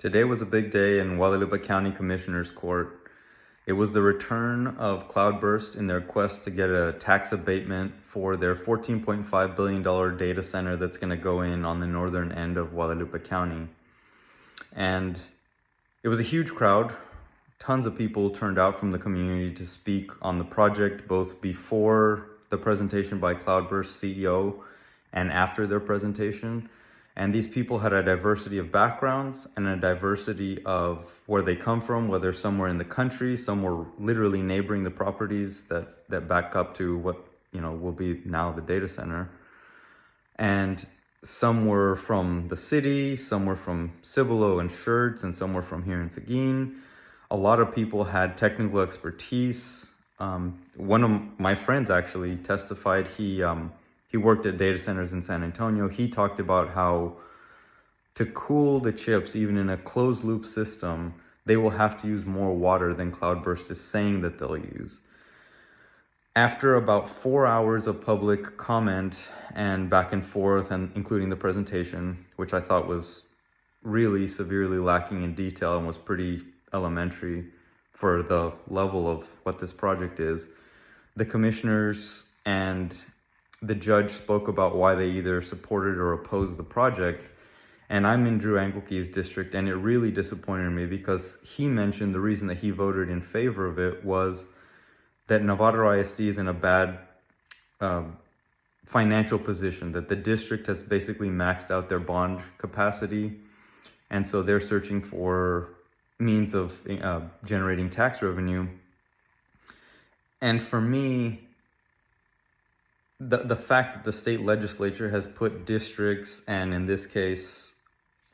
Today was a big day in Guadalupe County Commissioner's Court. It was the return of Cloudburst in their quest to get a tax abatement for their $14.5 billion data center that's going to go in on the northern end of Guadalupe County. And it was a huge crowd. Tons of people turned out from the community to speak on the project, both before the presentation by Cloudburst CEO and after their presentation. And these people had a diversity of backgrounds and a diversity of where they come from, whether somewhere in the country, some were literally neighboring the properties that back up to what will be now the data center. And some were from the city, some were from Cibolo and Schertz, and some were from here in Seguin. A lot of people had technical expertise. One of my friends actually testified. He worked at data centers in San Antonio. He talked about how to cool the chips, even in a closed loop system, they will have to use more water than Cloudburst is saying that they'll use. After about 4 hours of public comment and back and forth, and including the presentation, which I thought was really severely lacking in detail and was pretty elementary for the level of what this project is, the commissioners and the judge spoke about why they either supported or opposed the project. And I'm in Drew Angelke's district, and it really disappointed me because he mentioned the reason that he voted in favor of it was that Novato ISD is in a bad financial position, that the district has basically maxed out their bond capacity, and so they're searching for means of generating tax revenue. And for me, the fact that the state legislature has put districts, and in this case,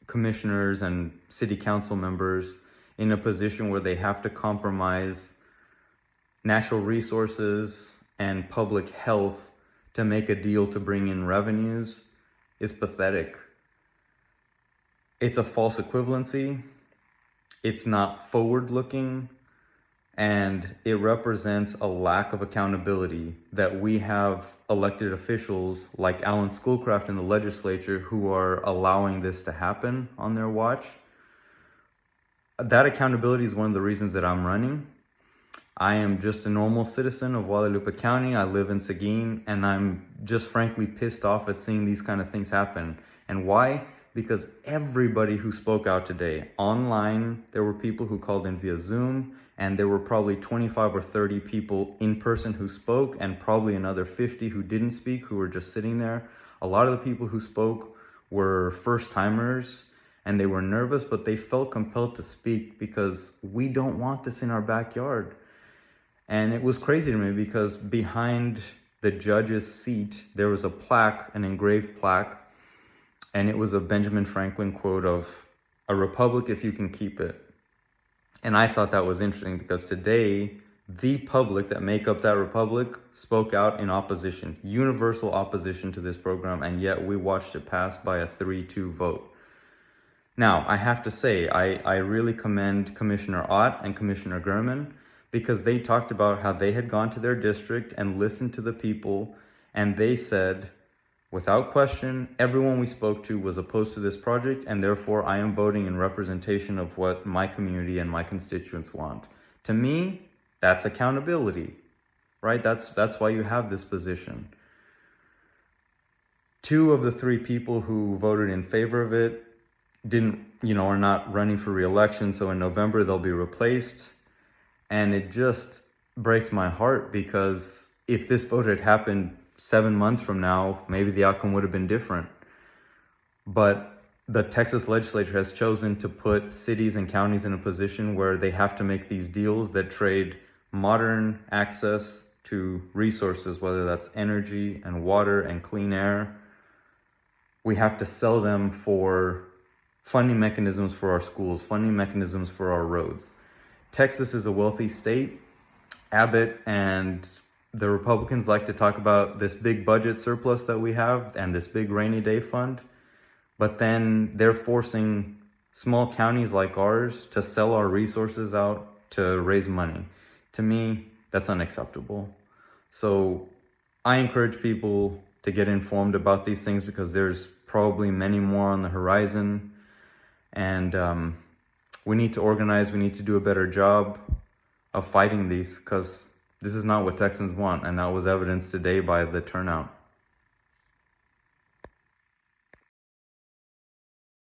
commissioners and city council members, in a position where they have to compromise natural resources and public health to make a deal to bring in revenues is pathetic. It's a false equivalency. It's not forward-looking. And it represents a lack of accountability that we have elected officials like Alan Schoolcraft in the legislature who are allowing this to happen on their watch. That accountability is one of the reasons that I'm running. I am just a normal citizen of Guadalupe County. I live in Seguin, and I'm just frankly pissed off at seeing these kind of things happen. And why? Because everybody who spoke out today, online, there were people who called in via Zoom, and there were probably 25 or 30 people in person who spoke, and probably another 50 who didn't speak, who were just sitting there. A lot of the people who spoke were first-timers, and they were nervous, but they felt compelled to speak because we don't want this in our backyard. And it was crazy to me because behind the judge's seat, there was a plaque, an engraved plaque, and it was a Benjamin Franklin quote of, "A republic if you can keep it." And I thought that was interesting because today, the public that make up that republic spoke out in opposition, universal opposition to this program, and yet we watched it pass by a 3-2 vote. Now, I have to say, I really commend Commissioner Ott and Commissioner Gurman because they talked about how they had gone to their district and listened to the people, and they said, without question, everyone we spoke to was opposed to this project, and therefore I am voting in representation of what my community and my constituents want. To me, that's accountability, right? That's why you have this position. 2 of the 3 people who voted in favor of it are not running for re-election, so in November they'll be replaced. And it just breaks my heart because if this vote had happened 7 months from now, maybe the outcome would have been different. But the Texas legislature has chosen to put cities and counties in a position where they have to make these deals that trade modern access to resources, whether that's energy and water and clean air. We have to sell them for funding mechanisms for our schools, funding mechanisms for our roads. Texas is a wealthy state. Abbott and the Republicans like to talk about this big budget surplus that we have and this big rainy day fund, but then they're forcing small counties like ours to sell our resources out to raise money. To me, that's unacceptable. So I encourage people to get informed about these things because there's probably many more on the horizon. And we need to organize. We need to do a better job of fighting these, because this is not what Texans want, and that was evidenced today by the turnout.